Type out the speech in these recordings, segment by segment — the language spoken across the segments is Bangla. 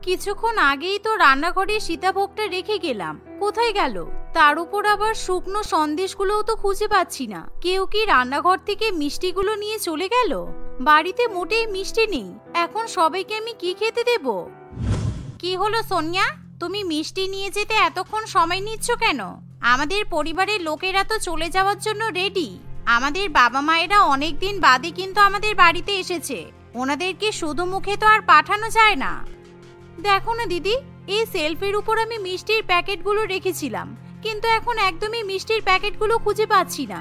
কিছুক্ষণ আগেই তো রান্নাঘরে সীতাভোগটা রেখে গেলাম, কোথায় গেল? তার উপর আবার শুকনো সন্দেশগুলোও তো খুঁজে পাচ্ছি না। কেউ কি রান্নাঘর থেকে মিষ্টিগুলো নিয়ে চলে গেল? বাড়িতে মোটেই মিষ্টি নেই, এখন সবাইকে আমি কি খেতে দেব? কি হলো সোনিয়া, তুমি মিষ্টি নিয়ে যেতে এতক্ষণ সময় নিচ্ছ কেন? আমাদের পরিবারের লোকেরা তো চলে যাওয়ার জন্য রেডি। আমাদের বাবা মায়েরা অনেকদিন বাদে কিন্তু আমাদের বাড়িতে এসেছে, ওনাদেরকে শুধু মুখে তো আর পাঠানো যায় না। দেখো না দিদি, এই সেলফের উপর আমি মিষ্টির প্যাকেটগুলো রেখেছিলাম, কিন্তু এখন একদমই মিষ্টির প্যাকেটগুলো খুঁজে পাচ্ছি না।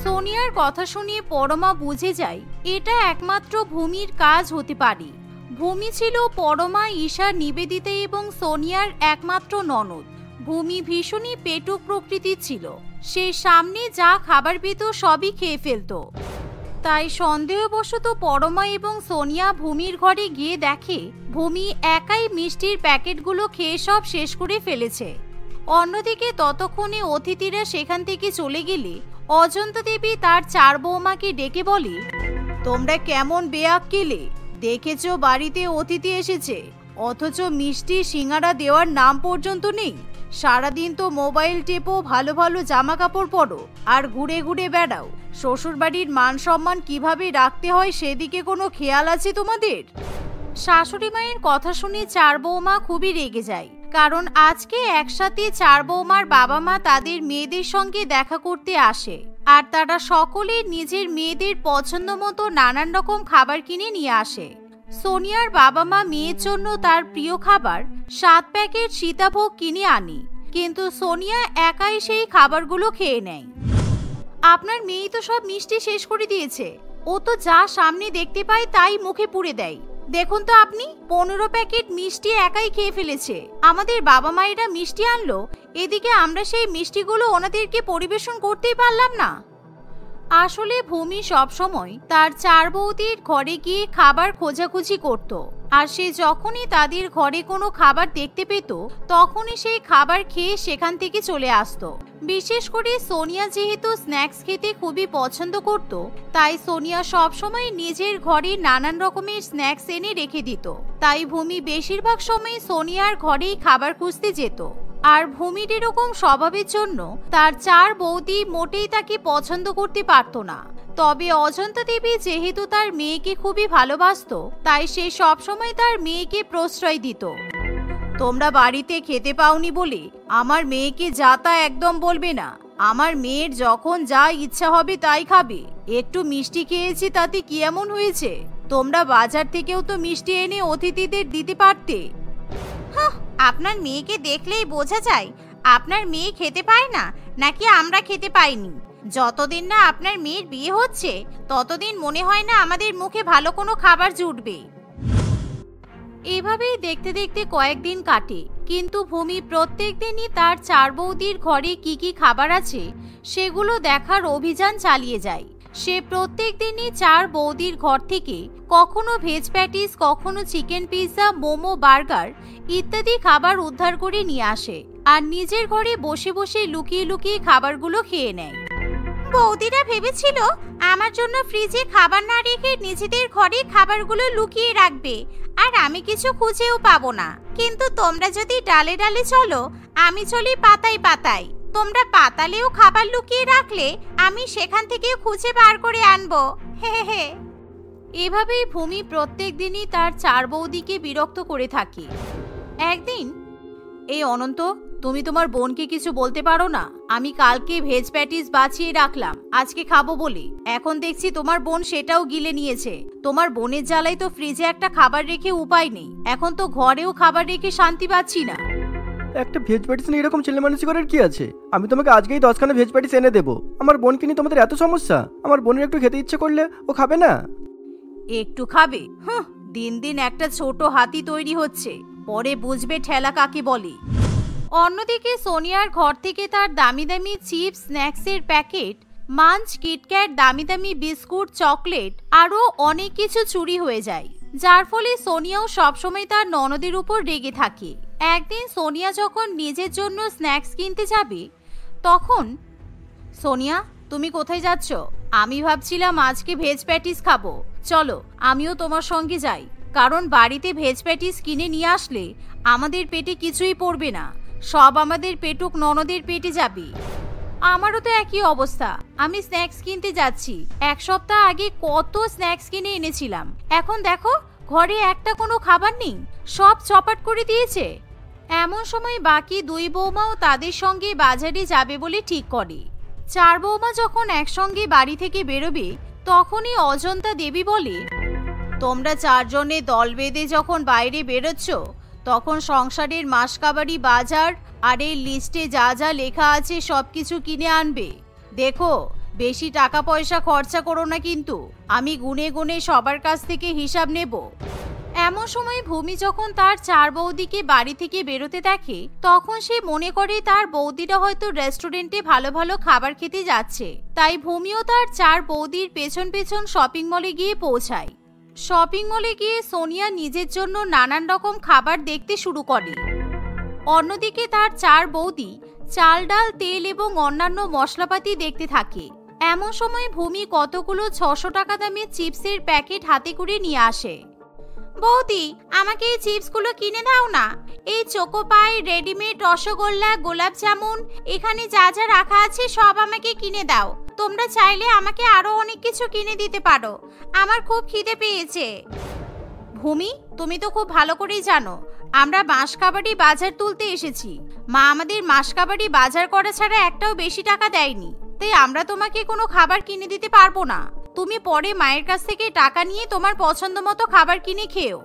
সোনিয়ার কথা শুনিয়ে পরমা বুঝে যায় এটা একমাত্র ভূমির কাজ হতে পারে। ভূমি ছিল পরমা, ঈশা, নিবেদিতা এবং সোনিয়ার একমাত্র ননদ। ভূমি ভীষণই পেটুক প্রকৃতির ছিল, সে সামনে যা খাবার পেত সবই খেয়ে ফেলত। তাই সন্দেহবশত পরমা এবং সোনিয়া ভূমির ঘরে গিয়ে দেখে ভূমি একাই মিষ্টির প্যাকেটগুলো খেয়ে সব শেষ করে ফেলেছে। অন্যদিকে ততক্ষণে অতিথিরা সেখান থেকে চলে গেলে অজন্তা দেবী তার 4 বৌমাকে ডেকে বলে, তোমরা কেমন বেয়াক্কেলে, দেখেছো বাড়িতে অতিথি এসেছে অথচ মিষ্টি সিঙ্গারা দেওয়ার নাম পর্যন্ত নেই। সারাদিন তো মোবাইল টেপো, ভালো ভালো জামা কাপড় পরো আর ঘুরে ঘুরে বেড়াও। শ্বশুরবাড়ির মান সম্মান কিভাবে রাখতে হয় সেদিকে কোনো খেয়াল আছে তোমাদের? শাশুড়ি মায়ের কথা শুনে 4 বৌমা খুবই রেগে যায়, কারণ আজকে একসাথে 4 বৌমার বাবা মা তাদের মেয়েদের সঙ্গে দেখা করতে আসে, আর তারা সকলে নিজের মেয়েদের পছন্দ মতো নানান রকম খাবার কিনে নিয়ে আসে। সোনিয়ার বাবা মা মেয়ের জন্য তার প্রিয় খাবার 7 প্যাকেট সীতাভোগ কিনে আনে, কিন্তু সোনিয়া একাই সেই খাবারগুলো খেয়ে নেয়। আপনার মেয়ে তো সব মিষ্টি শেষ করে দিয়েছে, ও তো যা সামনে দেখতে পায় তাই মুখে পুরে দেয়। দেখুন তো আপনি, 15 প্যাকেট মিষ্টি একাই খেয়ে ফেলেছে। আমাদের বাবা মায়েরা মিষ্টি আনলো, এদিকে আমরা সেই মিষ্টিগুলো ওনাদেরকে পরিবেশন করতেই পারলাম না। আসলে ভূমি সবসময় তার 4 বৌদির ঘরে গিয়ে খাবার খোঁজাখুঁজি করত, আর সে যখনই তাদের ঘরে কোনো খাবার দেখতে পেত তখনই সেই খাবার খেয়ে সেখান থেকে চলে আসতো। বিশেষ করে সোনিয়া যেহেতু স্ন্যাক্স খেতে খুবই পছন্দ করত, তাই সোনিয়া সবসময় নিজের ঘরে নানান রকমের স্ন্যাক্স এনে রেখে দিত। তাই ভূমি বেশিরভাগ সময় সোনিয়ার ঘরেই খাবার খুঁজতে যেত। আর ভূমির এরকম স্বভাবের জন্য তার 4 বৌদি মোটেই তাকে পছন্দ করতে পারত না। তবে অজন্তা দেবী যেহেতু তার মেয়েকে খুবই ভালোবাসতো, তাই সে সবসময় তার মেয়েকে প্রশ্রয় দিত। তোমরা বাড়িতে খেতে পাওনি বলে আমার মেয়েকে যা তা একদম বলবে না। আমার মেয়ের যখন যা ইচ্ছা হবে তাই খাবে। একটু মিষ্টি খেয়েছি তাতে কি এমন হয়েছে? তোমরা বাজার থেকেও তো মিষ্টি এনে অতিথিদের দিতে পারতে। আপনার মেয়েকে দেখলেই বোঝা যায় আপনার মেয়ে খেতে পায় না, নাকি আমরা খেতে পাইনি। যতদিন না আপনার মেয়ের বিয়ে হচ্ছে ততদিন মনে হয় না আমাদের মুখে ভালো কোনো খাবার জুটবে। এভাবেই দেখতে দেখতে কয়েকদিন কাটে, কিন্তু ভূমি প্রত্যেক দিনই তার 4 বৌদির ঘরে কি কি খাবার আছে সেগুলো দেখার অভিযান চালিয়ে যায়। সে প্রত্যেক দিনই 4 বৌদির ঘর থেকে কখনো ভেজ প্যাটিস, কখনো চিকেন পিৎজা, মোমো, বার্গার ইত্যাদি খাবার উদ্ধার করে নিয়ে আসে, আর নিজের ঘরে বসে বসে লুকিয়ে লুকিয়ে খাবারগুলো খেয়ে নেয়। বৌদিরা ভেবেছিল আমার জন্য ফ্রিজে খাবার না রেখে নিজেদের ঘরে খাবারগুলো লুকিয়ে রাখবে, আর আমি কিছু খুঁজেও পাবো না। কিন্তু তোমরা যদি ডালে ডালে চলো, আমি চলি পাতায় পাতায়। তোমরা পাতালেও খাবার লুকিয়ে রাখলে আমি সেখান থেকে খুঁজে বার করে আনবো। হে হে। এভাবেই ভূমি প্রত্যেক দিনই তার 4 বৌদিকে বিরক্ত করে থাকে। একদিন, এই অনন্ত, তুমি তোমার বোনকে কিছু বলতে পারো না? আমি কালকে ভেজ প্যাটিস বাছিয়ে রাখলাম আজকে খাবো বলে, এখন দেখছি তোমার বোন সেটাও গিলে নিয়েছে। তোমার বোনের জ্বালাই তো ফ্রিজে একটা খাবার রেখে উপায় নেই, এখন তো ঘরেও খাবার রেখে শান্তি পাচ্ছি না। একটা ভেজ প্যাটিস নিয়ে এরকম ছেলে মানুষ করার কি আছে? আমি তোমাকে আজকেই 10খানা ভেজ প্যাটিস এনে দেবো। আমার বোনকে নিয়ে তোমাদের এত সমস্যা? আমার বোনের একটু খেতে ইচ্ছে করলে ও খাবে না? একটু খাবে? দিন দিন একটা ছোট হাতি তৈরি হচ্ছে, পরে বুঝবে ঠেলা কাকে বলে। অন্যদিকে সোনিয়ার ঘর থেকে তার দামি দামি চিপস, স্ন্যাক্সের প্যাকেট, মাঞ্চ, কিটক্যাট, দামি দামি বিস্কুট, চকলেট আরও অনেক কিছু চুরি হয়ে যায়, যার ফলে সোনিয়াও সবসময় তার ননদের উপর রেগে থাকে। একদিন সোনিয়া যখন নিজের জন্য স্ন্যাক্স কিনতে যাবে তখন, সোনিয়া তুমি কোথায় যাচ্ছ? আমি ভাবছিলাম আজকে ভেজ প্যাটিস খাবো, চলো আমিও তোমার সঙ্গে যাই। কারণ বাড়িতে ভেজ প্যাটিস কিনে নিয়ে আসলে আমাদের পেটে কিছুই পড়বে না, সব আমাদের পেটুক ননদের পেটে যাবে। আমারও তো একই অবস্থা। আমি স্ন্যাক্স কিনতে যাচ্ছি, 1 সপ্তাহ আগে কত স্ন্যাক্স কিনে এনেছিলাম, এখন দেখো ঘরে একটা কোনো খাবার নেই, সব চপাট করে দিয়েছে। এমন সময় বাকি 2 বৌমাও তাদের সঙ্গে বাজারে যাবে বলে ঠিক করে। 4 বৌমা যখন একসঙ্গে বাড়ি থেকে বেরোবে তখনই অজন্তা দেবী বলে, তোমরা 4 জনে দল বেঁধে যখন বাইরে বেরোচ্ছ তখন সংসারের মাসকাবারি বাজার আর এই লিস্টে যা যা লেখা আছে সবকিছু কিনে আনবে। দেখো বেশি টাকা পয়সা খরচা করো না, কিন্তু আমি গুনে গুনে সবার কাছ থেকে হিসাব নেব। এমন সময় ভূমি যখন তার 4 বৌদিকে বাড়ি থেকে বেরোতে দেখে তখন সে মনে করে তার বৌদিরা হয়তো রেস্টুরেন্টে ভালো ভালো খাবার খেতে যাচ্ছে, তাই ভূমিও তার 4 বৌদির পেছন পেছন শপিং মলে গিয়ে পৌঁছায়। শপিং মলে গিয়ে সোনিয়া নিজের জন্য নানান রকম খাবার দেখতে শুরু করে। অন্যদিকে তার 4 বৌদি চাল ডাল তেল এবং অন্যান্য মশলাপাতি দেখতে থাকে। এমন সময় ভূমি কতগুলো 600 টাকা দামের চিপসের প্যাকেট হাতে করে নিয়ে আসে। বৌদি, আমাকে এই চিপসগুলো কিনে দাও না। এই চোকোপাই, রেডিমেড রসগোল্লা, গোলাপ জামুন, এখানে যা যা রাখা আছে সব আমাকে কিনে দাও। তোমরা চাইলে আমাকে আরো অনেক কিছু কিনে দিতে পারো, আমার খুব খিদে পেয়েছে। ভূমি, তুমি তো খুব ভালো করেই জানো আমরা মাসকাবারি বাজার তুলতে এসেছি। মা আমাদের মাসকাবারি বাজার করা ছাড়া একটাও বেশি টাকা দেয়নি, তাই আমরা তোমাকে কোনো খাবার কিনে দিতে পারবো না। তুমি পরে মায়ের কাছ থেকে টাকা নিয়ে তোমার পছন্দ মতো খাবার কিনে খেও।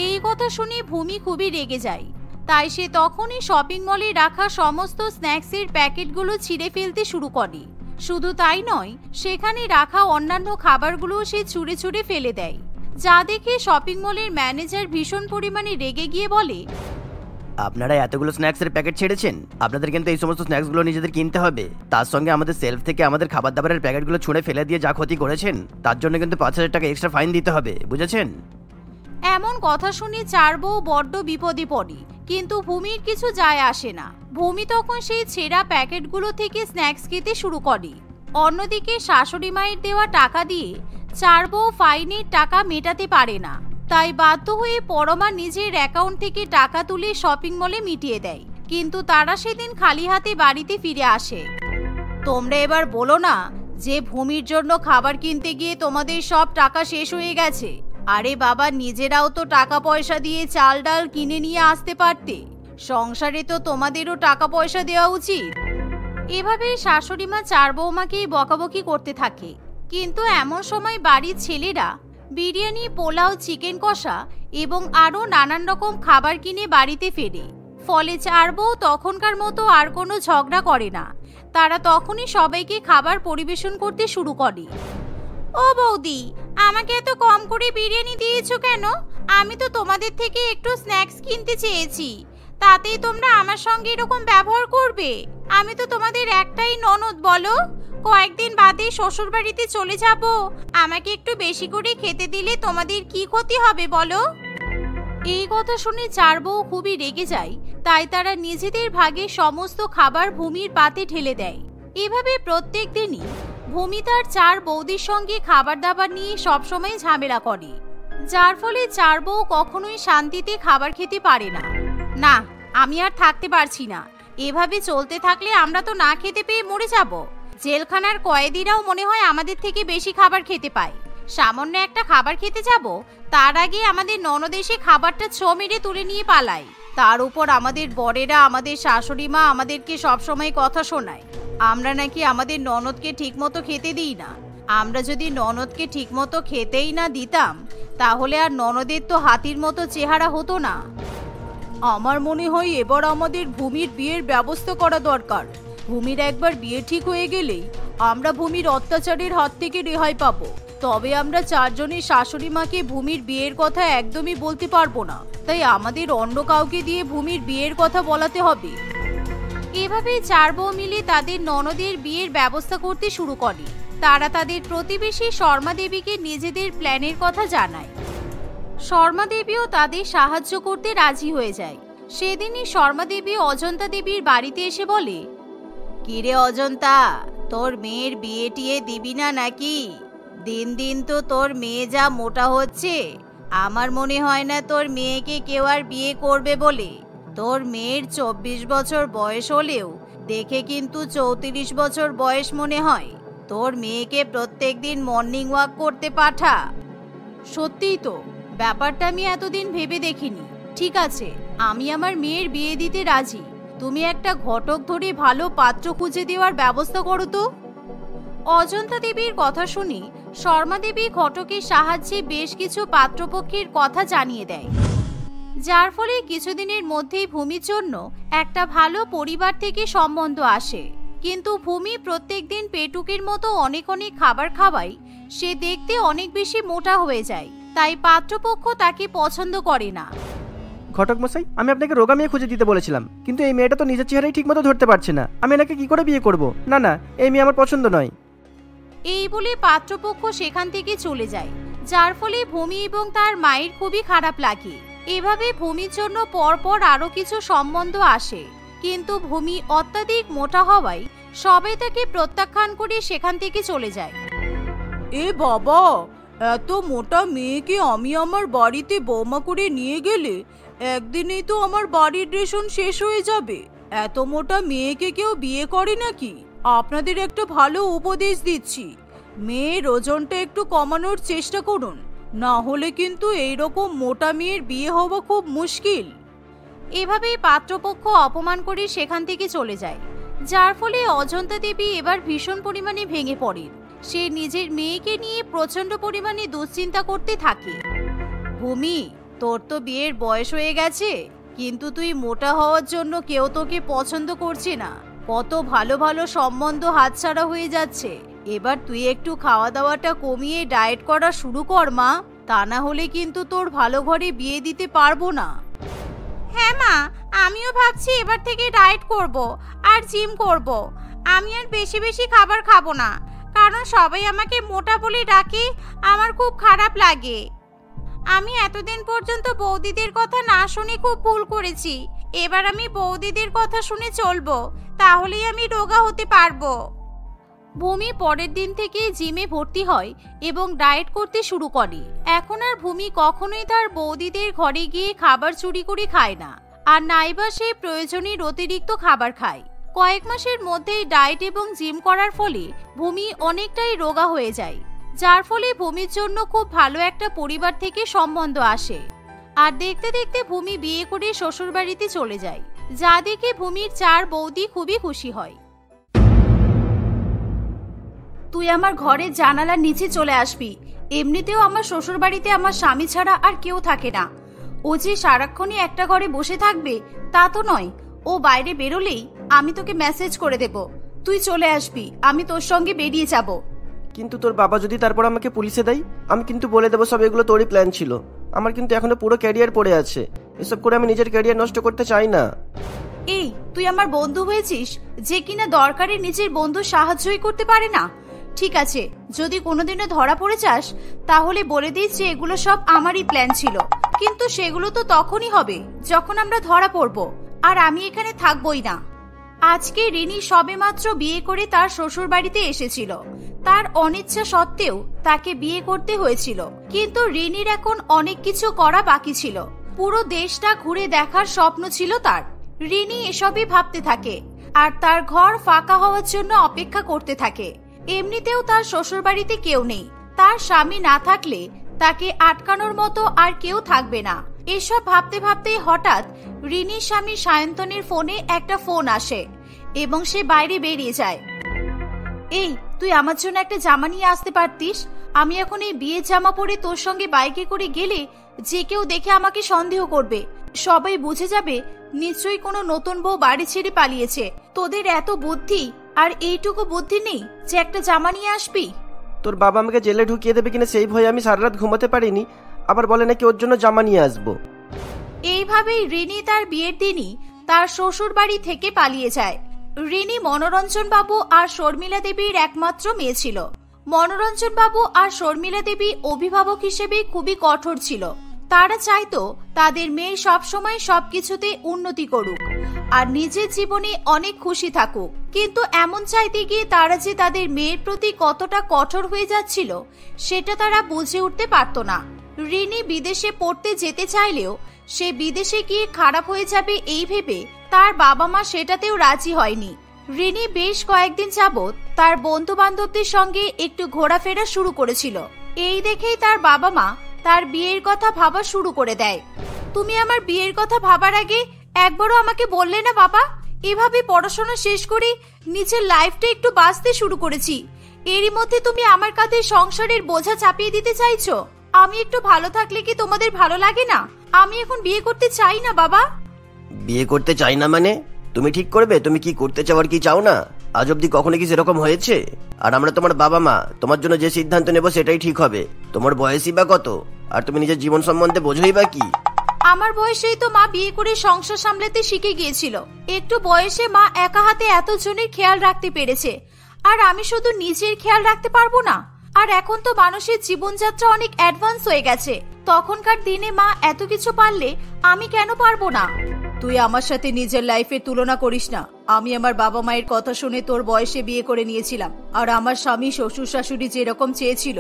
এই কথা শুনে ভূমি খুবই রেগে যায়, তাই সে তখনই শপিং মলে রাখা সমস্ত স্ন্যাক্সের প্যাকেটগুলো ছিঁড়ে ফেলতে শুরু করে। শুধু তাই নয়, সেখানে রাখা অন্যান্য খাবারগুলো সে ছুঁড়ে ছুঁড়ে ফেলে দেয়, যা দেখে শপিং মলের ম্যানেজার ভীষণ পরিমাণে রেগে গিয়ে বলে, আপনারা এতগুলো স্ন্যাক্সের প্যাকেট ছেড়েছেন, আপনাদের কিন্তু এই সমস্ত স্ন্যাক্সগুলো নিজেদের কিনতে হবে। তার সঙ্গে আমাদের সেলফ থেকে আমাদের খাবার দাবারের প্যাকেটগুলো ছুঁড়ে ফেলে দিয়ে যা ক্ষতি করেছেন তার জন্য কিন্তু 5,000 টাকা এক্সট্রা ফাইন দিতে হবে, বুঝেছেন? এমন কথা শুনে 4 বউ বড্ড বিপদে পড়ে, কিন্তু ভূমির কিছু যায় আসে না। ভূমি তখন সেই ছেঁড়া প্যাকেটগুলো থেকে স্ন্যাক্স খেতে শুরু করে। অন্যদিকে শাশুড়ি মায়ের দেওয়া টাকা দিয়ে 4 বউ ফাইনের টাকা মেটাতে পারে না, তাই বাধ্য হয়ে পরমা নিজের অ্যাকাউন্ট থেকে টাকা তুলে শপিং মলে মিটিয়ে দেয়। কিন্তু তারা সেদিন খালি হাতে বাড়িতে ফিরে আসে। তোমরা এবার বলো না যে ভূমির জন্য খাবার কিনতে গিয়ে তোমাদের সব টাকা শেষ হয়ে গেছে। আরে বাবা, নিজেরাও তো টাকা পয়সা দিয়ে চাল ডাল কিনে নিয়ে আসতে পারতে, সংসারে তো তোমাদেরও টাকা পয়সা দেওয়া উচিত। এভাবে শাশুড়ি মা 4 বৌমাকেই বকাবকি করতে থাকে। কিন্তু এমন সময় বাড়ির ছেলেরা বিরিয়ানি, পোলাও, চিকেন কষা এবং আরো নানান রকম খাবার কিনে বাড়িতে ফেরে। ফলে 4 বউ তখনকার মতো আর কোনো ঝগড়া করে না। তারা তখনই সবাইকে খাবার পরিবেশন করতে শুরু করে। ও বৌদি, আমাকে এত কম করে বিরিয়ানি দিয়েছো কেন? আমি তো তোমাদের থেকে একটু স্ন্যাক্স কিনতে চেয়েছি, তাতেই তোমরা আমার সঙ্গে এরকম ব্যবহার করবে? আমি তো তোমাদের একটাই ননদ, বলো। কয়েকদিন বাদে শ্বশুর বাড়িতে চলে যাব, আমাকে একটু বেশি করে খেতে দিলে তোমাদের কি ক্ষতি হবে বলো? এই কথা শুনে 4 বউ খুবই রেগে যায়, তাই তারা নিজেদের ভাগে সমস্ত খাবার ভূমির পাতে ঢেলে দেয়। এভাবে প্রত্যেক দিনই ভূমি তার 4 বৌদির সঙ্গে খাবার দাবার নিয়ে সবসময় ঝামেলা করে, যার ফলে 4 বউ কখনোই শান্তিতে খাবার খেতে পারে না। না, আমি আর থাকতে পারছি না। এভাবে চলতে থাকলে আমরা তো না খেতে পেয়ে মরে যাব। জেলখানার কয়েদিরাও মনে হয় আমাদের থেকে বেশি খাবার খেতে পায়। সামান্য একটা খাবার খেতে যাব, তার আগে আমাদের ননদ এসে খাবারটা ছো মেরে তুলে নিয়ে পালায়। তার উপর আমাদের বরেরা, আমাদের শাশুড়ি মা আমাদেরকে সবসময় কথা শোনায় আমরা নাকি আমাদের ননদকে ঠিকমতো খেতে দিই না। আমরা যদি ননদকে ঠিকমতো খেতেই না দিতাম তাহলে আর ননদের তো হাতির মতো চেহারা হতো না। আমার মনে হয় এবার আমাদের ভূমির বিয়ের ব্যবস্থা করা দরকার। ভূমির একবার বিয়ে ঠিক হয়ে গেলেই আমরা ভূমির অত্যাচারের হাত থেকে রেহাই পাবো। তবে আমরা 4 জনের শাশুড়ি মাকে ভূমির বিয়ের কথা একদমই বলতে পারবো না, তাই আমাদের অন্য কাউকে দিয়ে ভূমির বিয়ের কথা বলাতে হবে। এভাবে 4 বউ মিলে তাদের ননদের বিয়ের ব্যবস্থা করতে শুরু করে। তারা তাদের প্রতিবেশী শর্মা দেবীকে নিজেদের প্ল্যানের কথা জানায়। শর্মা দেবীও তাদের সাহায্য করতে রাজি হয়ে যায়। সেদিনই শর্মা দেবী অজন্তা দেবীর বাড়িতে এসে বলে, কিরে অজন্তা, তোর মেয়ের বিয়ে টিয়ে দিবি না নাকি? দিন দিন তো তোর মেয়ে যা মোটা হচ্ছে, আমার মনে হয় না তোর মেয়েকে কেউ আর বিয়ে করবে বলে। তোর মেয়ের 24 বছর বয়স হলেও দেখে কিন্তু 34 বছর বয়স মনে হয়। তোর মেয়েকে প্রত্যেকদিন মর্নিং ওয়াক করতে পাঠা। সত্যিই তো, ব্যাপারটা আমি এতদিন ভেবে দেখিনি। ঠিক আছে, আমি আমার মেয়ের বিয়ে দিতে রাজি। তুমি একটা ঘটক ধরে ভালো পাত্র খুঁজে দেওয়ার ব্যবস্থা করো তো। অজন্তা দেবীর কথা শুনি শর্মা দেবী ঘটকের সাহায্যে বেশ কিছু পাত্রপক্ষের কথা জানিয়ে দেয়, যার ফলে কিছুদিনের মধ্যেই ভূমির জন্য একটা ভালো পরিবার থেকে সম্বন্ধ আসে। কিন্তু ভূমি প্রত্যেকদিন পেটুকের মতো অনেক অনেক খাবার খাওয়ায় সে দেখতে অনেক বেশি মোটা হয়ে যায়, তাই পাত্রপক্ষ তাকে পছন্দ করে না। ঘটক মশাই, আমি আপনাকে রোগা মেয়ে খুঁজে দিতে বলেছিলাম, কিন্তু এই মেয়েটা তো নিজের চেহারাই ঠিক মতো ধরতে পারছে না। আমি এনাকে কি করে বিয়ে করব? না না, এই মেয়ে আমার পছন্দ নয়। এই বলে পাত্রপক্ষ সেখান থেকে চলে যায়, যার ফলে ভূমি এবং তার মায়ের খুবই খারাপ লাগে। এভাবে ভূমির জন্য পরপর আরো কিছু সম্বন্ধ আসে, কিন্তু ভূমি অত্যাধিক মোটা হওয়ায় সবাই তাকে প্রত্যাখ্যান করে সেখান থেকে চলে যায়। এ বাবা, এত মোটা মেয়েকে আমি আমার বাড়িতে বৌমা করে নিয়ে গেলে একদিনেই তো আমার বাড়ির রেশন শেষ হয়ে যাবে। এত মোটা মেয়েকে কেউ বিয়ে করে নাকি? আপনাদের একটা ভালো উপদেশ দিচ্ছি, মেয়ের ওজনটা একটু কমানোর চেষ্টা করুন, না হলে কিন্তু এইরকম মোটা মেয়ের বিয়ে হওয়া খুব মুশকিল। এভাবেই পাত্রপক্ষ অপমান করে সেখান থেকে চলে যায়, যার ফলে অজন্তা দেবী এবার ভীষণ পরিমাণে ভেঙে পড়েন। সে নিজের মেয়েকে নিয়ে প্রচন্ড পরিমাণে দুশ্চিন্তা করতে থাকে। ভূমি, তোর তো বিয়ের বয়স হয়ে গেছে, কিন্তু তুই মোটা হওয়ার জন্য কেউ তোকে পছন্দ করছে না। কত ভালো ভালো সম্বন্ধ হাতছাড়া হয়ে যাচ্ছে। এবার তুই একটু খাওয়া দাওয়াটা কমিয়ে ডায়েট করা শুরু কর মা, তা না হলে কিন্তু তোর ভালো ঘরে বিয়ে দিতে পারবো না। হ্যাঁ মা, আমিও ভাবছি এবার থেকে ডায়েট করব আর জিম করব। আমি আর বেশি বেশি খাবার খাবো না, কারণ সবাই আমাকে মোটা বলে ডাকে, আমার খুব খারাপ লাগে। আমি এতদিন পর্যন্ত বৌদিদের কথা না শুনে খুব ভুল করেছি। এবার আমি বৌদিদের কথা শুনে চলবো, তাহলেই আমি রোগা হতে পারবো। ভূমি পরের দিন থেকে জিমে ভর্তি হয় এবং ডায়েট করতে শুরু করে। এখন আর ভূমি কখনোই তার বৌদিদের ঘরে গিয়ে খাবার চুরি করে খায় না, আর নাইবা সে প্রয়োজনের অতিরিক্ত খাবার খায়। কয়েক মাসের মধ্যেই ডায়েট এবং জিম করার ফলে ভূমি অনেকটাই রোগা হয়ে যায়, যার ফলে ভূমির জন্য খুব ভালো একটা পরিবার থেকে সম্বন্ধ আসে। আর দেখতে দেখতে ভূমি বিয়ে করে শ্বশুরবাড়িতে চলে যায়, যা দেখে ভূমির 4 বৌদি খুবই খুশি হয়। তুই আমার ঘরের জানালার নিচে চলে আসবি। এমনিতেও আমার শ্বশুরবাড়িতে আমার স্বামী ছাড়া আর কেউ থাকে না। ও যে সারাক্ষণই একটা ঘরে বসে থাকবে তা তো নয়। ও বাইরে বেরোলেই আমি তোকে মেসেজ করে দেব, তুই চলে আসবি, আমি তোর সঙ্গে বেরিয়ে যাব। কিন্তু তোর বাবা যদি তারপর আমাকে পুলিশে দেয়, আমি কিন্তু বলে দেবো সব এগুলো তোরই প্ল্যান ছিল। আমার কিন্তু এখনো পুরো ক্যারিয়ার পড়ে আছে, এসব করে আমি নিজের ক্যারিয়ার নষ্ট করতে চাই না। এই, তুই আমার বন্ধু হয়েছিস যে কিনা দরকারে নিজের বন্ধু সাহায্যই করতে পারে না। ঠিক আছে, যদি কোনোদিনও ধরা পড়ে যাস তাহলে বলে দিস যে এগুলো সব আমারই প্ল্যান ছিল, কিন্তু সেগুলো তো তখনই হবে যখন আমরা ধরা পড়ব, আর আমি এখানে থাকবই না। আজকে রিনি সবেমাত্র বিয়ে করে তার শ্বশুর বাড়িতে এসেছিল। তার অনিচ্ছা সত্ত্বেও তাকে বিয়ে করতে হয়েছিল, কিন্তু রিনির এখন অনেক কিছু করা বাকি ছিল। পুরো দেশটা ঘুরে দেখার স্বপ্ন ছিল তার। রিনি এসবই ভাবতে থাকে আর তার ঘর ফাঁকা হওয়ার জন্য অপেক্ষা করতে থাকে। এমনিতেও তার শ্বশুর বাড়িতে কেউ নেই, তার স্বামী না থাকলে তাকে আটকানোর মতো আর কেউ থাকবে না। এসব ভাবতে ভাবতেই হঠাৎ রিনির স্বামী সায়ন্তনের ফোনে একটা ফোন আসে এবং সে বাইরে বেরিয়ে যায়। এই, তুই আমার জন্য একটা জামা নিয়ে আসতে পারতিস? আমি এখন এই বিয়ের জামা পরে তোর সঙ্গে বাইকে করে গেলে যে কেউ দেখে আমাকে সন্দেহ করবে, সবাই বুঝে যাবে নিশ্চয়ই কোনো নতুন বউ বাড়ি ছেড়ে পালিয়েছে। তোদের এত বুদ্ধি আর এইটুকু বুদ্ধি নেই যে একটা জামা নিয়ে আসবি? তোর বাবা আমাকে জেলে ঢুকিয়ে দেবে কিনা সেই ভয়ে আমি সারা রাত ঘুমাতে পারিনি, আবার বলে নাকি ওর জন্য জামা নিয়ে আসবো। এইভাবেই রিনি তার বিয়ের দিনই তার শ্বশুর বাড়ি থেকে পালিয়ে যায়। রিনি মনোরঞ্জন বাবু আর শর্মিলা দেবীর একমাত্র মেয়ে ছিল। মনোরঞ্জন বাবু আর শর্মিলা দেবী অভিভাবক হিসেবে খুবই কঠোর ছিল। তারা চাইতো তাদের মেয়ে সবসময় সবকিছুতে উন্নতি করুক আর নিজের জীবনে অনেক খুশি থাকুক, কিন্তু এমন চাইতে গিয়ে তারা যে তাদের মেয়ের প্রতি কতটা কঠোর হয়ে যাচ্ছিল সেটা তারা বুঝে উঠতে পারত না। রিনি বিদেশে পড়তে যেতে চাইলেও সে বিদেশে গিয়ে খারাপ হয়ে যাবে এই ভেবে তার বাবা মা সেটাতেও রাজি হয়নি। রিনি বেশ কয়েকদিন যাবৎ তার বন্ধু বান্ধবদের সঙ্গে একটু ঘোরাফেরা শুরু করেছিল। এই দেখেই তার বাবা মা তার বিয়ের কথা ভাবা শুরু করে দেয়। তুমি আমার বিয়ের কথা ভাবার আগে একবারও আমাকে বললে না বাবা? এভাবে পড়াশোনা শেষ করে নিজের লাইফটা একটু বাঁচতে শুরু করেছি, এরই মধ্যে তুমি আমার কাঁধে সংসারের বোঝা চাপিয়ে দিতে চাইছো। আমি একটু ভালো থাকলে কি তোমাদের ভালো লাগে না? আমি এখন বিয়ে করতে চাই না বাবা। বিয়ে করতে চাই না মানে? তুমি ঠিক করবে তুমি কি করতে চাও আর কি চাও না। আজ অব্দি কখনো কি সেরকম হয়েছে? আর আমরা তোমার বাবা মা, তোমার জন্য যে সিদ্ধান্ত নেব সেটাই ঠিক হবে। তোমার বয়সই বা কত, আর তুমি নিজের জীবন সম্বন্ধে বোঝোই বা কি? আমার বয়সেই তো মা বিয়ে করে সংসার সামলাতে শিখে গিয়েছিল। একটু বয়সে মা একা হাতে এতজনের খেয়াল রাখতে পেরেছে, আর আমি শুধু নিজের খেয়াল রাখতে পারবো না? আর এখন তো মানুষের জীবনযাত্রা অনেক অ্যাডভান্স হয়ে গেছে, তখনকার দিনে মা এত কিছু পারলে আমি কেন পারবো না? তুই আমার সাথে নিজের লাইফের তুলনা করিস না। আমি আমার বাবা মায়ের কথা শুনে তোর বয়সে বিয়ে করে নিয়েছিলাম, আর আমার স্বামী শ্বশুর শাশুড়ি যেরকম চেয়েছিল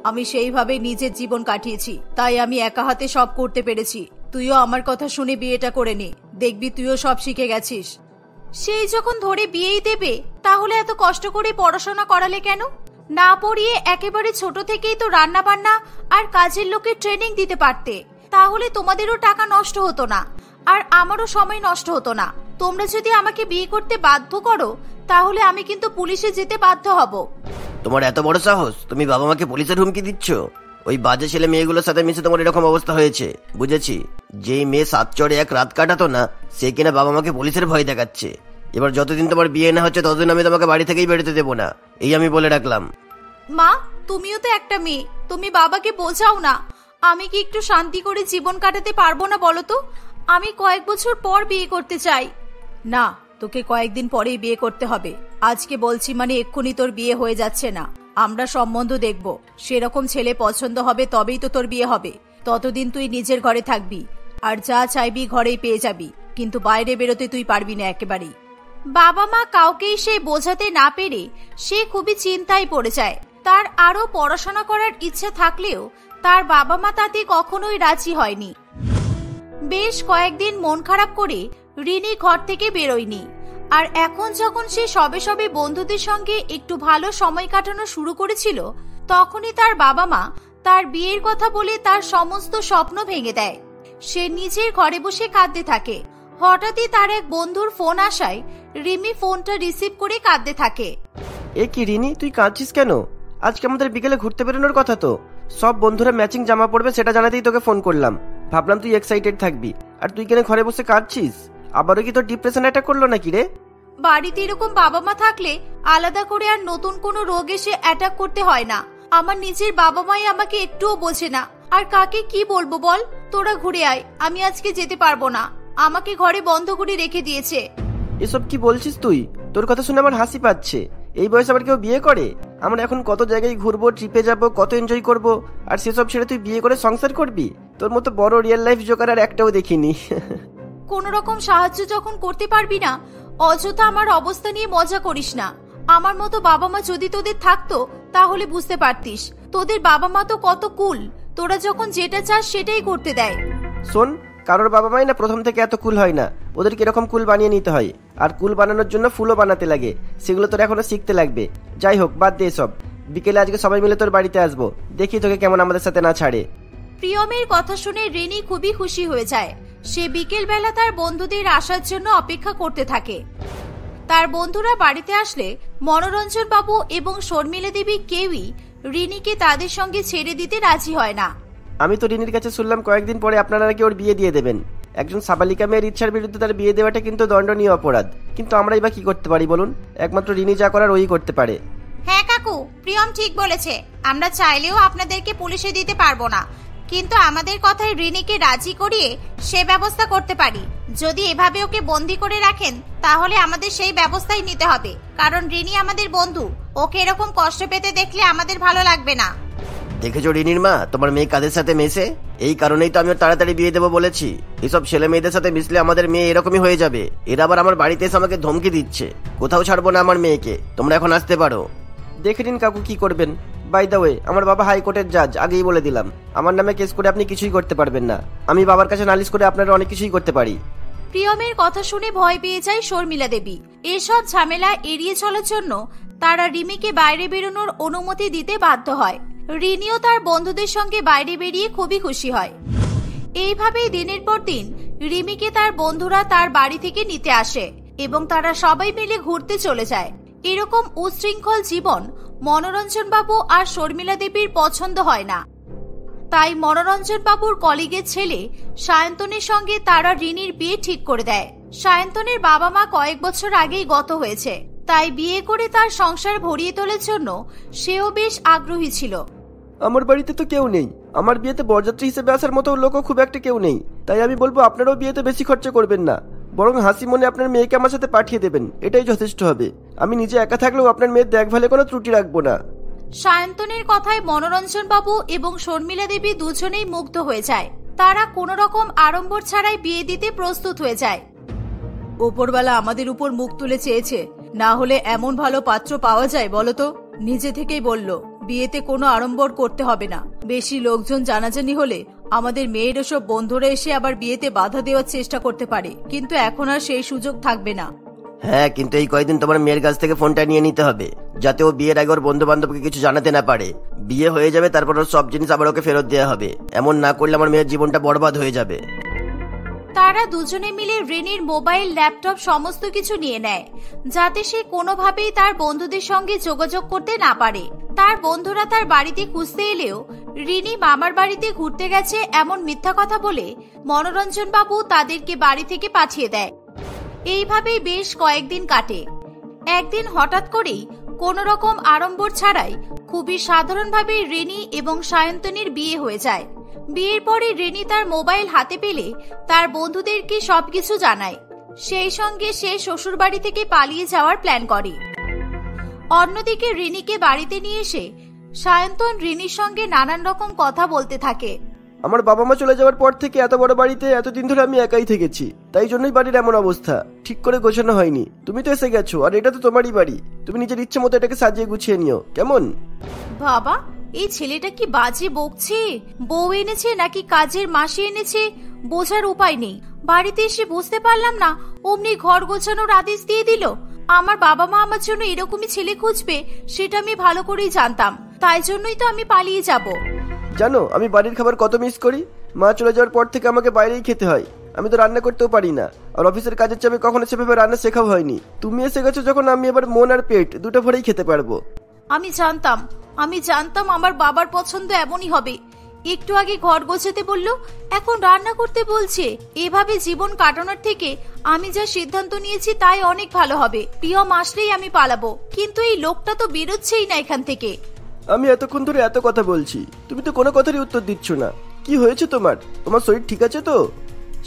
আমি সেইভাবে নিজের জীবন কাটিয়েছি, তাই আমি একা হাতে সব করতে পেরেছি। তুইও আমার কথা শুনে বিয়েটা করে নে, দেখবি তুইও সব শিখে গেছিস। সেই যখন ধরে বিয়েই দেবে, তাহলে এত কষ্ট করে পড়াশোনা করালে কেন? না পড়িয়ে একেবারে ছোট থেকেই তো রান্না বান্না আর কাজের লোকের ট্রেনিং দিতে পারতে, তাহলে তোমাদেরও টাকা নষ্ট হতো না আর আমারও সময় নষ্ট হতো না। তোমরা যদি আমাকে বিয়ে করতে বাধ্য করো, তাহলে আমি কিন্তু পুলিশে যেতে বাধ্য হব। তোমার এত বড় সাহস, তুমি বাবা মাকে পুলিশের হুমকি দিচ্ছ? ওই বাজে ছেলে মেয়েগুলোর সাথে মিশে তোমার এরকম অবস্থা হয়েছে। বুঝেছি, যেই মেয়ে 7 চড়ে 1 রাত কাটাতো না, সে কিনা বাবা মাকে পুলিশের ভয় দেখাচ্ছে। এবার যতদিন তোমার বিয়ে না হচ্ছে ততদিন আমি তোমাকে বাড়ি থেকেই বেরোতে দেবো না, এই আমি বলে রাখলাম। মা, তুমিও তো একটা মেয়ে, তুমি বাবাকে বোঝাও না। আমি কি একটু শান্তি করে জীবন কাটাতে পারবো না বলো তো? আমি কয়েক বছর পর বিয়ে করতে চাই। না, তোকে কয়েকদিন পরেই বিয়ে করতে হবে। আজকে বলছি মানে এক্ষুনি তোর বিয়ে হয়ে যাচ্ছে না। আমরা সম্বন্ধ দেখব, সেরকম ছেলে পছন্দ হবে তবেই তো তোর বিয়ে হবে। ততদিন তুই নিজের ঘরে থাকবি, আর যা চাইবি ঘরেই পেয়ে যাবি, কিন্তু বাইরে বেরোতে তুই পারবি না একেবারেই। বাবা মা কাউকেই সে বোঝাতে না পেরে সে খুবই চিন্তায় পড়ে যায়। তার আরো পড়াশোনা করার ইচ্ছা থাকলেও তার বাবা মা তাতে কখনোই রাজি হয়নি। বেশ কয়েকদিন মন খারাপ করে রিনি ঘর থেকে বেরোয়নি। আর এখন যখন সে সবে সবে বন্ধুদের সঙ্গে একটু ভালো সময় কাটানো শুরু করেছিল, তখনই তার বাবা মা তার বিয়ের কথা বলে তার সমস্ত স্বপ্ন ভেঙে দেয়। সে নিজের ঘরে বসে কাঁদতে থাকে। হঠাৎই তার এক বন্ধুর ফোন আসায় রিমি ফোনটা রিসিভ করে কাঁদতে থাকে। এ কি রিনি, তুই কাঁদছিস কেন? আজকে আমাদের বিকেলে ঘুরতে বেরোনোর কথা তো। সব বন্ধুরা ম্যাচিং জামা পরবে সেটা জানাতেই তোকে ফোন করলাম। ভাবলাম তুই এক্সাইটেড থাকবি, আর তুই কেন ঘরে বসে কাঁদছিস? আবারও কি তোর ডিপ্রেশন অ্যাটাক করলো নাকি রে? বাড়িতে এরকম বাবা মা থাকলে আলাদা করে আর নতুন কোনো রোগ এসে অ্যাটাক করতে হয় না। আমার নিজের বাবা মাই আমাকে একটুও বোঝে না, আর কাকে কি বলবো বল? তোরা ঘুরে আয়, আমি আজকে যেতে পারবো না। আমাকে ঘরে বন্ধ করে রেখে দিয়েছে। এসব কি বলছিস তুই? তোর কথা শুনে আমার হাসি পাচ্ছে। এই বয়সে আবার কেউ বিয়ে করে? আমরা এখন কত জায়গায় ঘুরবো, ট্রিপে যাবো, কত এনজয় করব, আর সেসব ছেড়ে তুই বিয়ে করে সংসার করবি? তোর মতো বড় রিয়েল লাইফ জোকার আর একটাও দেখিনি। কোন রকম সাহায্য যখন করতে পারবি না, অযথা আমার অবস্থা নিয়ে মজা করিস না। আমার মতো বাবা মা যদি তোদের থাকতো তাহলে বুঝতে পারতিস। তোদের বাবা মা তো কত কুল, তোরা যখন যেটা চাস সেটাই করতে দেয়। শোন, কারোর বাবা মাই না প্রথম থেকে এত কুল হয় না, ওদেরকে এরকম কুল বানিয়ে নিতে হয়। আর কুল বানানোর জন্য ফুলও বানাতে লাগে, সেগুলো তোর এখনো শিখতে লাগবে। যাই হোক, বাদ দে সব। বিকেলে আজকে সবাই মিলে তোর বাড়িতে আসবো, দেখি তোকে কেমন আমাদের সাথে না ছাড়ে। প্রিয়মের কথা শুনে রিনি খুবই খুশি হয়ে যায়। সে বিকেল বেলা তার বন্ধুদের আসার জন্য অপেক্ষা করতে থাকে। তার বন্ধুরা বাড়িতে আসলে মনোরঞ্জন বাবু এবং শর্মিলা দেবী কেউই রিনিকে তাদের সঙ্গে ছেড়ে দিতে রাজি হয় না। আমি তো রিনির কাছে শুনলাম কয়েকদিন পরে আপনারা নাকি ওর বিয়ে দিয়ে দেবেন। একজন সাবালিকা মেয়ের ইচ্ছার বিরুদ্ধে তার বিয়ে দেওয়াটা কিন্তু দণ্ডনীয় অপরাধ। কিন্তু আমরাই বা কি করতে পারি বলুন? একমাত্র রিনি যা করার ওই করতে পারে। হ্যাঁ কাকু, প্রিয়ম ঠিক বলেছে। আমরা চাইলেও আপনাদেরকে পুলিশে দিতে পারবো না, কিন্তু আমাদের কথায় রিনিকে রাজি করিয়ে সে ব্যবস্থা করতে পারি। যদি এভাবে ওকে বন্দি করে রাখেন তাহলে আমাদের সেই ব্যবস্থাই নিতে হবে, কারণ রিনি আমাদের বন্ধু। ওকে এরকম কষ্ট পেতে দেখলে আমাদের ভালো লাগবে না। দেখেছো রিনির মা, তোমার মেয়ে কাদের সাথে মেশে? এই কারণেই তো আমি তাড়াতাড়ি বিয়ে দেবো বলেছি। এসব ছেলে মেয়েদের সাথে মিশলে আমাদের মেয়ে এরকমই হয়ে যাবে। এরা আবার আমার বাড়িতে এসে আমাকে ধমকি দিচ্ছে। কোথাও ছাড়বো না আমার মেয়েকে, তোমরা এখন আসতে পারো। দেখে নিন কাকু কি করবেন। বাই দ্য ওয়ে, আমার বাবা হাইকোর্টের জাজ, আগেই বলে দিলাম। আমার নামে কেস করে আপনি কিছুই করতে পারবেন না। আমি বাবার কাছে নালিশ করে আপনারা অনেক কিছুই করতে পারি। প্রিয়মের কথা শুনে ভয় পেয়ে যায় শর্মিলা দেবী। এসব ঝামেলা এড়িয়ে চলার জন্য তারা রিমিকে বাইরে বেরোনোর অনুমতি দিতে বাধ্য হয়। রিনিও তার বন্ধুদের সঙ্গে বাইরে বেরিয়ে খুবই খুশি হয়। এইভাবেই দিনের পর দিন রিমিকে তার বন্ধুরা তার বাড়ি থেকে নিতে আসে এবং তারা সবাই মিলে ঘুরতে চলে যায়। এরকম উচ্ছৃঙ্খল জীবন মনোরঞ্জন বাবু আর শর্মিলা দেবীর পছন্দ হয় না। তাই মনোরঞ্জন বাবুর কলিগের ছেলে সায়ন্তনের সঙ্গে তারা রিনির বিয়ে ঠিক করে দেয়। সায়ন্তনের বাবা মা কয়েক বছর আগেই গত হয়েছে, তাই বিয়ে করে তার সংসার ভরিয়ে তোলার জন্য সেও বেশ আগ্রহী ছিল। আমার বাড়িতে তো কেউ নেই, আমার বিয়েতে বরযাত্রী হিসেবে আসার মতো লোকও খুব একটা কেউ নেই, তাই আমি বলবো আপনারাও বিয়েতে বেশি খরচা করবেন না, বরং হাসি মনে আপনার মেয়েকে আমার সাথে পাঠিয়ে দেবেন, এটাই যথেষ্ট হবে। আমি নিজে একা থাকলেও আপনার মেয়ের দেখভালে কোনো ত্রুটি রাখবো না। সায়ন্তনের কথায় মনোরঞ্জন বাবু এবং শর্মিলা দেবী দুজনেই মুগ্ধ হয়ে যায়। তারা কোনো রকম আড়ম্বর ছাড়াই বিয়ে দিতে প্রস্তুত হয়ে যায়। ওপরওয়ালা আমাদের উপর মুখ তুলে চেয়েছে, না হলে এমন ভালো পাত্র পাওয়া যায় বলতো? নিজে থেকেই বলল বিয়েতে কোনো আড়ম্বর করতে হবে না। বেশি লোকজন জানাজানি হলে আমাদের মেয়ের সব বন্ধুরা এসে আবার বিয়েতে বাধা দেওয়ার চেষ্টা করতে পারে, কিন্তু এখন আর সেই সুযোগ থাকবে না। হ্যাঁ, কিন্তু এই কয়েকদিন তোমার মেয়ের কাছ থেকে ফোনটা নিয়ে নিতে হবে, যাতে ও বিয়ের আগে ওর বন্ধু বান্ধবকে কিছু জানাতে না পারে। বিয়ে হয়ে যাবে, তারপর ওর সব জিনিস আবার ওকে ফেরত দেওয়া হবে। এমন না করলে আমার মেয়ের জীবনটা বরবাদ হয়ে যাবে। তারা দুজনে মিলে রিনির মোবাইল, ল্যাপটপ সমস্ত কিছু নিয়ে নেয়, যাতে সে কোনোভাবেই তার বন্ধুদের সঙ্গে যোগাযোগ করতে না পারে। তার বন্ধুরা তার বাড়িতে খুঁজতে এলেও রিনি মামার বাড়িতে ঘুরতে গেছে এমন মিথ্যা কথা বলে মনোরঞ্জন বাবু তাদেরকে বাড়ি থেকে পাঠিয়ে দেয়। এইভাবেই বেশ কয়েকদিন কাটে। একদিন হঠাৎ করেই কোনো রকম আড়ম্বর ছাড়াই খুবই সাধারণভাবে রিনি এবং সায়ন্তনীর বিয়ে হয়ে যায়। বিয়ের পরে রিনি তার মোবাইল হাতে পেলে তার বন্ধুদেরকে সবকিছু জানায়। সেই সঙ্গে সে শ্বশুর বাড়ি থেকে পালিয়ে যাওয়ার প্ল্যান করে। অন্যদিকে রিনিকে বাড়িতে নিয়ে এসে সায়ন্তন রিনির সঙ্গে নানান রকম কথা বলতে থাকে। আমার বাবা মা চলে যাওয়ার পর থেকে এত বড় বাড়িতে এতদিন ধরে আমি একাই থেকেছি, তাই জন্যই বাড়ির এমন অবস্থা, ঠিক করে গোছানো হয়নি। তুমি তো এসে গেছো, আর এটা তো তোমারই বাড়ি, তুমি নিজের ইচ্ছে মতো এটাকে সাজিয়ে গুছিয়ে নিও, কেমন? বাবা, এই ছেলেটা কি বাজে বকছে? বউ এনেছে নাকি কাজের মাসি এনেছে বোঝার উপায় নেই। বাড়িতে এসে বুঝতে পারলাম না, অমনি ঘর গোছানোর আদেশ দিয়ে দিল। আমার বাবা মা আমার জন্য এরকমই ছেলে খুঁজবে সেটা আমি ভালো করেই জানতাম, তাই জন্যই তো আমি পালিয়ে যাব। জানো আমি বাড়ির খাবার কত মিস করি। মা চলে যাওয়ার পর থেকে আমাকে বাইরেই খেতে হয়, আমি তো রান্না করতেও পারি না, আর অফিসের কাজের চাপে কখনো সেভাবে রান্না শেখাও হয়নি। তুমি এসে গেছো যখন, আমি এবার মন আর পেট দুটো ভরেই খেতে পারবো। আমি জানতাম আমার বাবার পছন্দ এমনই হবে। একটু আগে ঘর গোছাতে বলল, এখন রান্না করতে বলছে। এভাবে জীবন কাটানোর থেকে আমি যা সিদ্ধান্ত নিয়েছি তাই অনেক ভালো হবে। প্রিয়ম আসলেই আমি পালাবো, কিন্তু এই লোকটা তো বেরোচ্ছেই না এখান থেকে। আমি এতক্ষণ ধরে এত কথা বলছি, তুমি তো কোনো কথারই উত্তর দিচ্ছ না। কি হয়েছে তোমার? তোমার শরীর ঠিক আছে তো?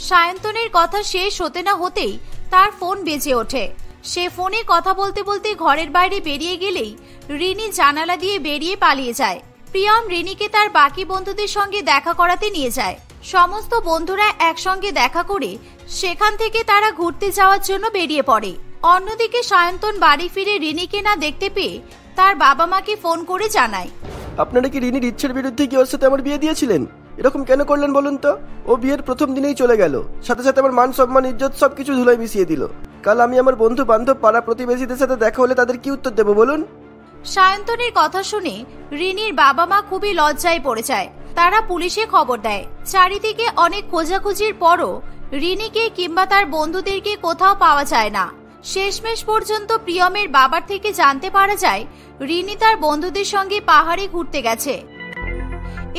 সায়ন্তনের কথা শেষ হতে না হতেই তার ফোন বেজে ওঠে। সে ফোনে কথা বলতে বলতে ঘরের বাইরে বেরিয়ে গেলেই রিনি জানালা দিয়ে বেরিয়ে পালিয়ে যায়। প্রিয়ম রিনিকে তার বাকি বন্ধুদের সঙ্গে দেখা করাতে নিয়ে যায়। সমস্ত বন্ধুরা একসঙ্গে দেখা করে সেখান থেকে তারা ঘুরতে যাওয়ার জন্য বেরিয়ে পড়ে। অন্যদিকে সায়ন্তন বাড়ি ফিরে রিনিকে না দেখতে পেয়ে তার বাবা মাকে ফোন করে জানায়। আপনারা কি রিনির ইচ্ছের বিরুদ্ধে কি ওর সাথে আমার বিয়ে দিয়েছিলেন? এরকম কেন করলেন বলুন তো? ও বিয়ের প্রথম দিনেই চলে গেল, সাথে সাথে আমার মান সম্মান ইজ্জত সবকিছু ধুলায় মিশিয়ে দিল। কাল আমি আমার বন্ধু বান্ধব পাড়া প্রতিবেশীদের সাথে দেখা হলে তাদের কি উত্তর দেবো বলুন? সায়ন্তনের কথা শুনে রিনির বাবা মা খুবই লজ্জায় পড়ে যায়। তারা পুলিশে খবর দেয়। চারিদিকে অনেক খোঁজাখুঁজির পরও রিনিকে কিংবা তার বন্ধুদেরকে কোথাও পাওয়া যায় না। শেষমেশ পর্যন্ত প্রিয়মের বাবার থেকে জানতে পারা যায় রিনি তার বন্ধুদের সঙ্গে পাহাড়ে ঘুরতে গেছে।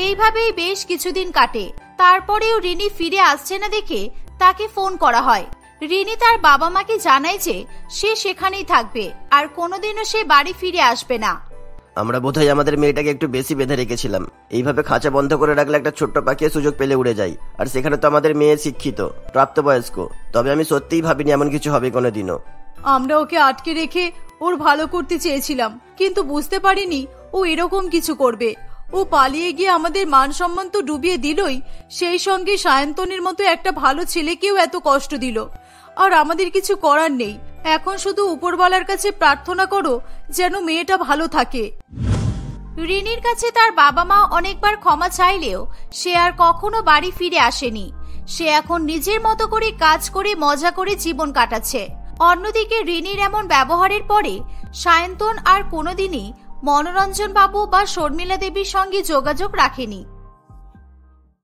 এইভাবেই বেশ কিছুদিন কাটে। তারপরেও রিনি ফিরে আসছে না দেখে তাকে ফোন করা হয়। রিনি তার বাবা মাকে জানায় যে সে সেখানেই থাকবে আর কোনোদিনও সে বাড়ি ফিরে আসবে না। আমরা বোধহয় আমাদের মেয়েটাকে একটু বেশি বেঁধে রেখেছিলাম। এইভাবে খাঁচা বন্ধ করে রাখলে একটা ছোট্ট পাখি সুযোগ পেলে উড়ে যায়, আর সেখানে তো আমাদের মেয়ে শিক্ষিত, প্রাপ্তবয়স্ক। তবে আমি সত্যিই ভাবিনি এমন কিছু হবে কোনোদিনও। আমরা ওকে আটকে রেখে ওর ভালো করতে চেয়েছিলাম, কিন্তু বুঝতে পারিনি ও এরকম কিছু করবে। ও পালিয়ে গিয়ে আমাদের মান সম্মান তো ডুবিয়ে দিলই, সেই সঙ্গে সায়ন্তনের মতো একটা ভালো ছেলেকেও এত কষ্ট দিল। আর আমাদের কিছু করার নেই, এখন শুধু উপরওয়ালার কাছে প্রার্থনা করো যেন মেয়েটা ভালো থাকে। রিনির কাছে তার বাবা মা অনেকবার ক্ষমা চাইলেও সে আর কখনো বাড়ি ফিরে আসেনি। সে এখন নিজের মতো করে কাজ করে মজা করে জীবন কাটাচ্ছে। অন্যদিকে রিনির এমন ব্যবহারের পরে সায়ন্তন আর কোনোদিনই মনোরঞ্জন বাবু বা শর্মিলা দেবীর সঙ্গে যোগাযোগ রাখেনি।